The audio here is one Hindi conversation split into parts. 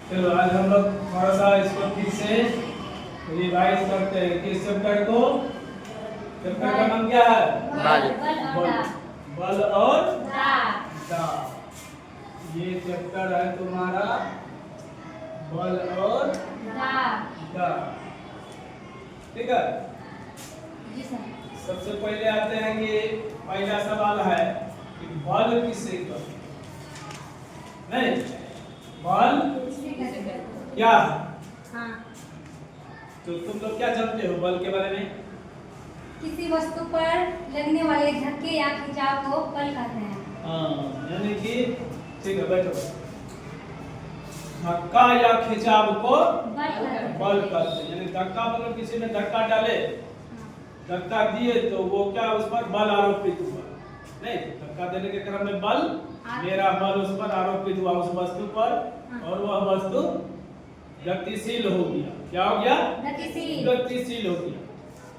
चलो आज हम लोग थोड़ा सा इसको फिर से रिवाइज करते हैं। किस चैप्टर को? चैप्टर का नाम क्या है? बल और दाब। ये चैप्टर है तुम्हारा बल और दाब। ठीक है। सबसे पहले आते हैं कि पहला सवाल है कि बल किसे कहते हैं? नहीं, बल क्या है? हाँ। तो तुम लोग क्या जानते हो बल के बारे में? किसी वस्तु पर लगने वाले धक्के या खिंचाव को बल कहते हैं। हाँ, यानी कि ठीक है, बैठो। धक्का या खिंचाव को बल कहते हैं। यानी धक्का मतलब किसी ने धक्का डाले, धक्का दिए तो वो क्या उस पर बल आरोपित हुआ। नहीं, धक्का देने के क्रम में बल, मेरा बल उस पर आरोपित हुआ उस वस्तु पर, और वह वस्तु गतिशील हो गया। क्या हो गया? गतिशील हो गया।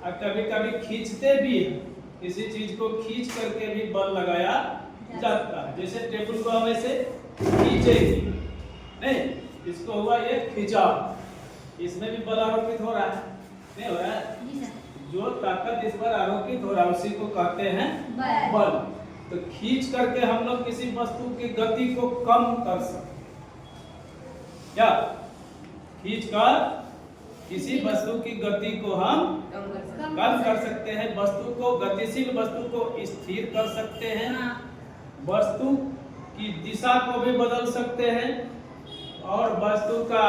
और कभी कभी खींचते भी है, किसी चीज को खींच करके भी बल लगाया जाता है। जैसे टेबल को हम ऐसे खींचेंगे, नहीं, इसको हुआ ये खिंचाव, इसमें भी बल आरोपित हो रहा है, नहीं हो रहा है? जो ताकत इस पर आरोपित हो रहा है उसी को कहते हैं बल। तो खींच करके हम लोग किसी वस्तु की गति को कम कर सकते हैं। क्या? खींच कर किसी वस्तु की गति को हम कम कर सकते हैं। वस्तु को, गतिशील वस्तु को स्थिर कर सकते हैं। वस्तु की दिशा को भी बदल सकते हैं और वस्तु का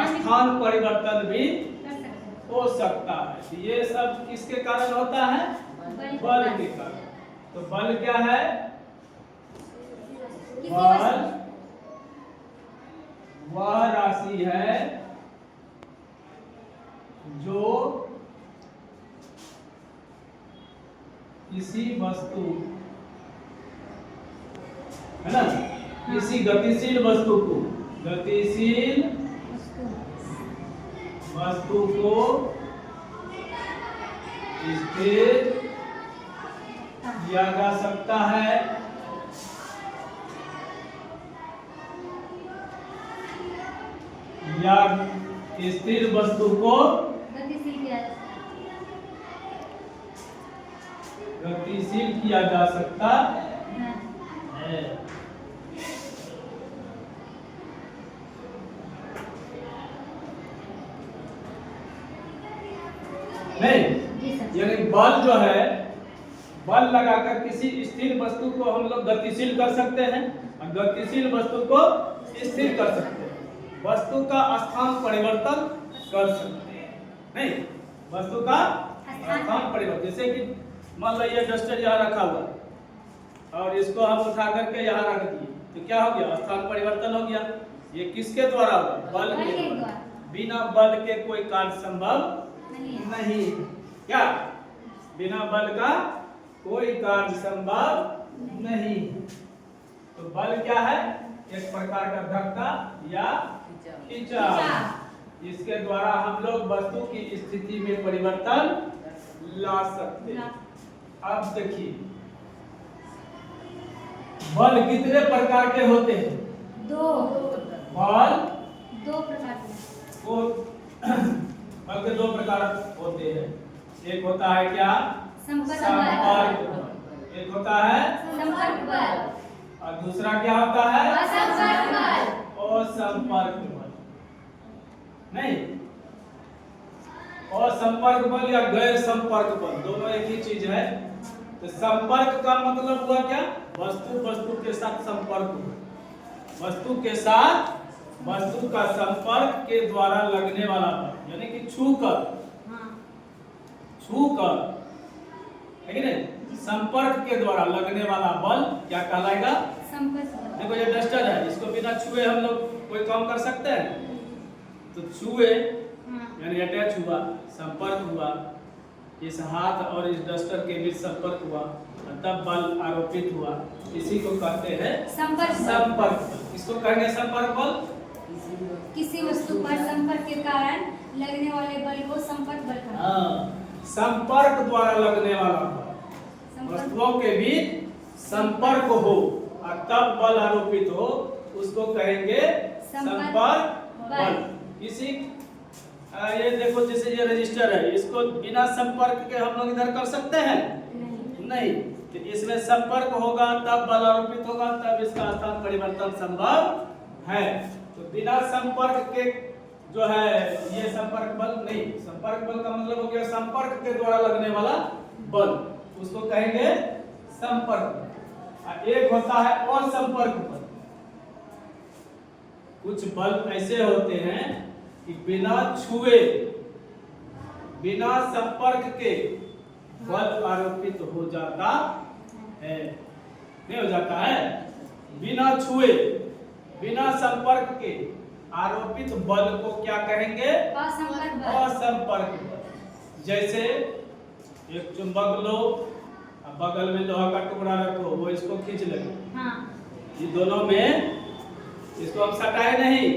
स्थान परिवर्तन भी हो सकता है। तो ये सब किसके कारण होता है? बल के कारण। तो बल क्या है? बल वह राशि है जो किसी वस्तु, है ना, किसी गतिशील वस्तु को, गतिशील वस्तु को स्थिर किया जा सकता है या स्थिर वस्तु को गतिशील किया जा सकता है। नहीं, यानी बल जो है, बल लगाकर किसी स्थिर वस्तु को हम लोग गतिशील कर सकते हैं और गतिशील वस्तु को स्थिर कर सकते हैं। वस्तु का स्थान परिवर्तन कर सकते हैं। नहीं, वस्तु का स्थान परिवर्तन, जैसे कि मान लीजिए डस्टर यहाँ रखा हुआ और इसको हम उठा करके यहाँ रख दिए, तो क्या हो गया? स्थान परिवर्तन हो गया। ये किसके द्वारा हुआ? बल के द्वारा। बिना बल के कोई कार्य संभव नहीं। क्या? बिना बल का कोई कार्य संभव नहीं। तो बल क्या है? एक प्रकार का धक्का या खिंचाव। इसके द्वारा हम लोग वस्तु की स्थिति में परिवर्तन ला सकते हैं। अब देखिए, बल कितने प्रकार के होते हैं? बल दो प्रकार के। बल के दो प्रकार होते हैं। एक होता है क्या? संपर्क बल। एक होता है संपर्क बल और दूसरा क्या होता है? असंपर्क बल। असंपर्क बल। नहीं, असंपर्क बल या गैर संपर्क बल दोनों एक ही चीज है। तो संपर्क का मतलब हुआ क्या? वस्तु के साथ संपर्क हुआ। वस्तु के साथ वस्तु का संपर्क के द्वारा लगने वाला बल, यानी कि छूकर, है कि नहीं? संपर्क के द्वारा लगने वाला बल क्या कहलाएगा? देखो ये डस्टर है, इसको बिना छुए हम लोग कोई काम कर सकते हैं? तो छुए यानी अटैच हुआ, संपर्क हुआ, इस हाथ और इस डस्टर के बीच संपर्क हुआ, तब बल आरोपित हुआ। इसी को कहते हैं संपर्क बल। इसको कहेंगे संपर्क बल। किसी वस्तु पर संपर्क के कारण लगने वाले बल को संपर्क बल कहते हैं। हाँ, संपर्क द्वारा लगने वाला बल, वस्तुओं के बीच संपर्क हो और तब बल आरोपित हो, उसको कहेंगे संपर्क बल। इसी ये देखो जैसे ये रजिस्टर है, इसको बिना संपर्क के हम लोग इधर कर सकते हैं? नहीं। तो इसमें संपर्क होगा तब बल आरोपित होगा, तब इसका स्थान परिवर्तन संभव है। तो बिना संपर्क के जो है ये संपर्क बल नहीं। संपर्क बल का मतलब हो गया संपर्क के द्वारा लगने वाला बल, उसको कहेंगे संपर्क बल। एक होता है असंपर्क बल। कुछ बल ऐसे होते हैं कि बिना छुए, बिना संपर्क के बल आरोपित हो जाता है। नहीं हो जाता है? बिना छुए, बिना संपर्क के आरोपित बल को क्या कहेंगे? असंपर्क बल। जैसे एक चुंबक लो, बगल में लोहा का टुकड़ा रखो, वो इसको खींच लेगा। हाँ। ये दोनों में इसको हम सटाए नहीं,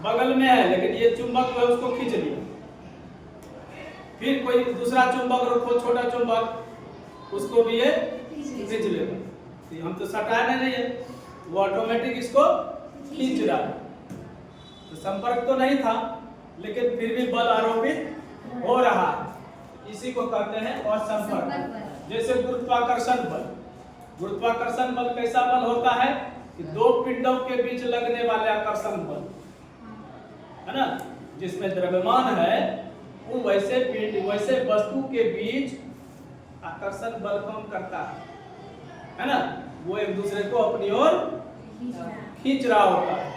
बगल में है, लेकिन ये चुंबक जो है उसको खींच लिया। फिर कोई दूसरा चुंबक रखो, छोटा चुंबक, उसको भी ये खींच लेगा। हम तो सटाए नहीं है, वो ऑटोमेटिक इसको खींच रहा है। तो संपर्क तो नहीं था, लेकिन फिर भी बल आरोपित हो रहा है। इसी को कहते हैं असंपर्क। जैसे गुरुत्वाकर्षण बल। गुरुत्वाकर्षण बल कैसा बल होता है कि दो पिंडों के बीच लगने वाले आकर्षण बल, है ना, जिसमें द्रव्यमान है वो वैसे पिंड, वैसे वस्तु के बीच आकर्षण बल कम करता है ना। वो एक दूसरे को अपनी ओर खींच रहा होता है।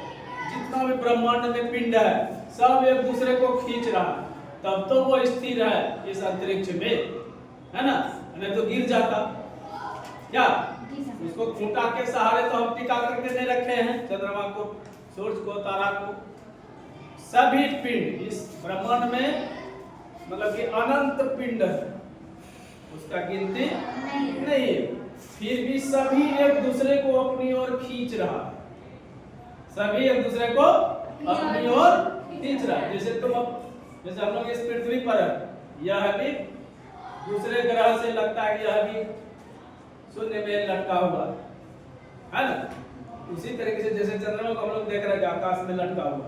जितना भी ब्रह्मांड में पिंड है सब एक दूसरे को खींच रहा है, तब तो वो स्थिर है इस अंतरिक्ष में, है ना, नहीं तो गिर जाता। क्या उसको खूंटा के सहारे तो हम टिका करके नहीं रखे हैं, चंद्रमा को, सूर्य को, तारा को। सभी पिंड इस ब्रह्मांड में मतलब कि अनंत पिंड है, उसका गिनती नहीं है, फिर भी सभी एक दूसरे को अपनी ओर खींच रहा है। सभी एक दूसरे को अपनी ओर खींच रहा है। जैसे जैसे हम लोग इस पृथ्वी पर है, यह भी दूसरे ग्रह से लगता है कि यह भी शून्य में लटका हुआ है ना। उसी तरीके से जैसे चंद्रमा को हम लोग देख रहे हैं आकाश में लटका हुआ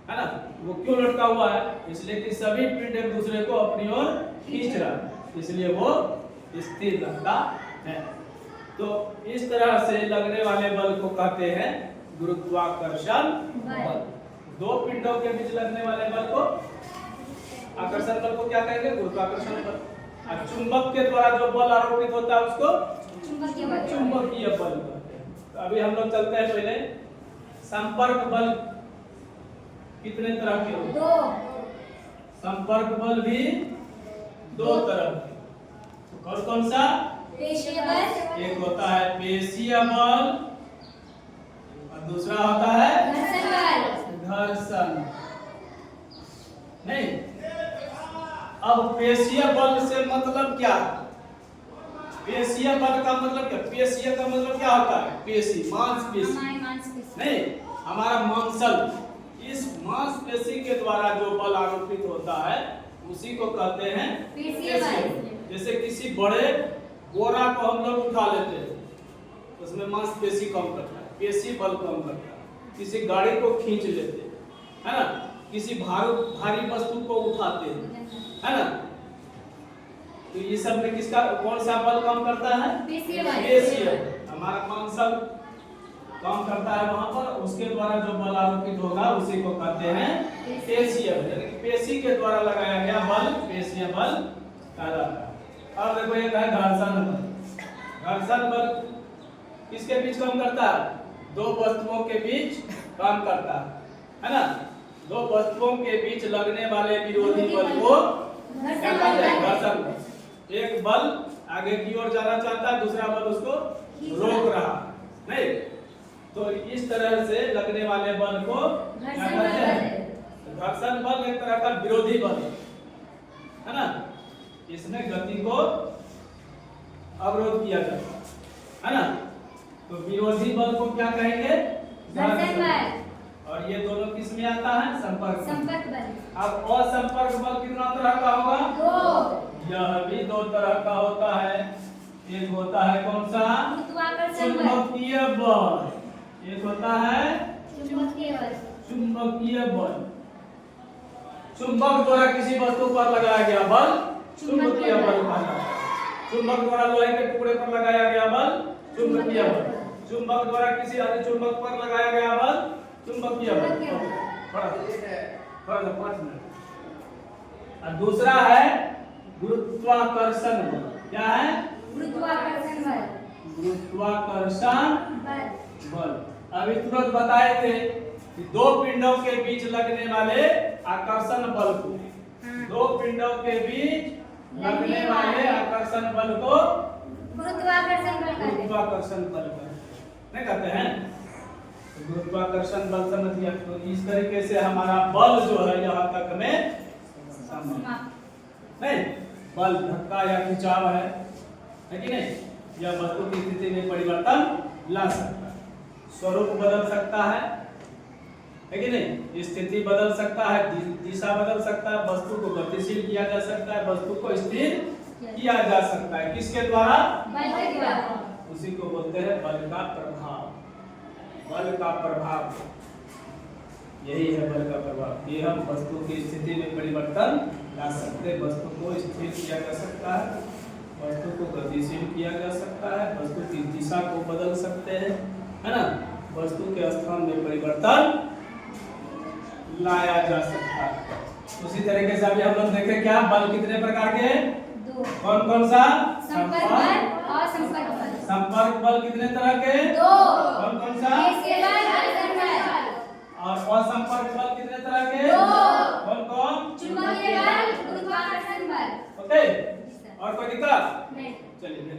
है ना, वो क्यों लटका हुआ है? इसलिए कि सभी पिंड एक दूसरे को अपनी ओर खींच रहा है, इसलिए वो स्थिर रहता है। तो इस तरह से लगने वाले बल को कहते हैं गुरुत्वाकर्षण बल। दो पिंडों के बीच लगने वाले बल को, आकर्षण बल को क्या कहेंगे? गुरुत्वाकर्षण बल। और चुंबक के द्वारा जो बल आरोपित होता है उसको चुंबकीय बल कहते हैं। तो अभी हम लोग चलते हैं पहले संपर्क बल कितने तरह के होते हैं? दो। संपर्क बल भी दो तरह के। कौन कौन सा? पेशीय बल। एक होता है पेशीय बल और दूसरा होता है घर्षण बल। घर्षण नहीं। अब पेशीय बल से मतलब क्या? पेशीय बल का मतलब क्या? पेशीय का मतलब क्या होता है? पेशी, मांसपेशी नहीं, हमारा मांसल। इस मांसपेशी के द्वारा जो बल आरोपित होता है उसी को कहते हैं पेशीय बल। जैसे किसी बड़े बोरा को हम लोग उठा लेते हैं, उसमें मांसपेशी कम करता है, पेशी बल कम करता है। किसी गाड़ी को खींच लेते हैं, है ना, किसी भारी वस्तु को उठाते हैं, है ना, तो ये सब में किसका कौन सा बल कम करता है? पेशीय बल। हमारा मांसल काम करता है वहां पर, उसके द्वारा जो बल आरोपित होगा उसी को कहते हैं पेशीय बल। यानी कि पेशी के द्वारा लगाया गया बल पेशीय बल कहलाता है। अब देखो ये है घर्षण बल। घर्षण बल किसके बीच काम करता है? दो वस्तुओं के बीच काम करता है ना। दो वस्तुओं के बीच लगने वाले विरोधी बल को क्या कहते हैं? घर्षण बल। एक बल आगे की ओर जाना चाहता है, दूसरा बल उसको रोक रहा नहीं। तो इस तरह से लगने वाले बल को क्या कहते हैं? घर्षण बल एक तरह का विरोधी बल है ना, इसमें गति को अवरोध किया जाता है ना। तो विरोधी बल को क्या कहेंगे? घर्षण बल। और ये दोनों किस में आता है? संपर्क बल। अब असंपर्क बल कितना तरह का होगा? दो। यह भी दो तरह का होता है। एक होता है कौन सा? गुरुत्वाकर्षण बल। चुंबकीय बल। एक होता है चुंबकीय बल। चुंबकीय बल, चुंबक द्वारा किसी वस्तु पर लगाया गया बल चुंबकीय बल कहलाता है। चुंबक द्वारा लोहे के टुकड़े पर लगाया गया बल चुंबकीय बल, चुंबक द्वारा किसी अन्य चुंबक पर लगाया गया बल चुंबकीय बल। थोड़ा सा 5 मिनट। और दूसरा है गुरुत्वाकर्षण बल। क्या है? गुरुत्वाकर्षण बल। गुरुत्वाकर्षण बल। अभी तुरंत बताए थे कि दो पिंडों के बीच लगने वाले आकर्षण बल को, दो पिंडों के बीच लगने वाले आकर्षण बल को गुरुत्वाकर्षण बल कहते हैं। गुरुत्वाकर्षण बल नहीं कहते हैं। तो गुरुत्वाकर्षण बल समझ लिया। तो इस तरीके से हमारा बल जो है यहाँ तक में नहीं, बल धक्का या खिंचाव है कि नहीं, यह वस्तु की स्थिति में परिवर्तन ला सकता है, स्वरूप बदल सकता है कि नहीं, स्थिति बदल सकता है, दिशा बदल सकता है, वस्तु को गतिशील किया जा सकता है, वस्तु को स्थिर किया जा सकता है। किसके द्वारा? बल के द्वारा। उसी को बोलते हैं बल का प्रभाव। बल का प्रभाव यही है, बल का प्रभाव। ये हम वस्तु की स्थिति में परिवर्तन ला सकते हैं, वस्तु को स्थिर किया जा सकता है, वस्तु को गतिशील किया जा सकता है, वस्तु की दिशा को बदल सकते हैं, है ना, वस्तु के स्थान में परिवर्तन लाया जा सकता है। उसी तरीके से अभी हम लोग देखें क्या बल कितने प्रकार के हैं? दो। कौन कौन सा? संपर्क बल और संपर्क बल। संपर्क बल कितने तरह के? दो। कौन कौन सा? और असंपर्क बल कितने तरह के? दो। कौन कौन? चुंबकीय बल, गुरुत्वाकर्षण बल। ओके, और कोई दिक्कत? नहीं। चलिए।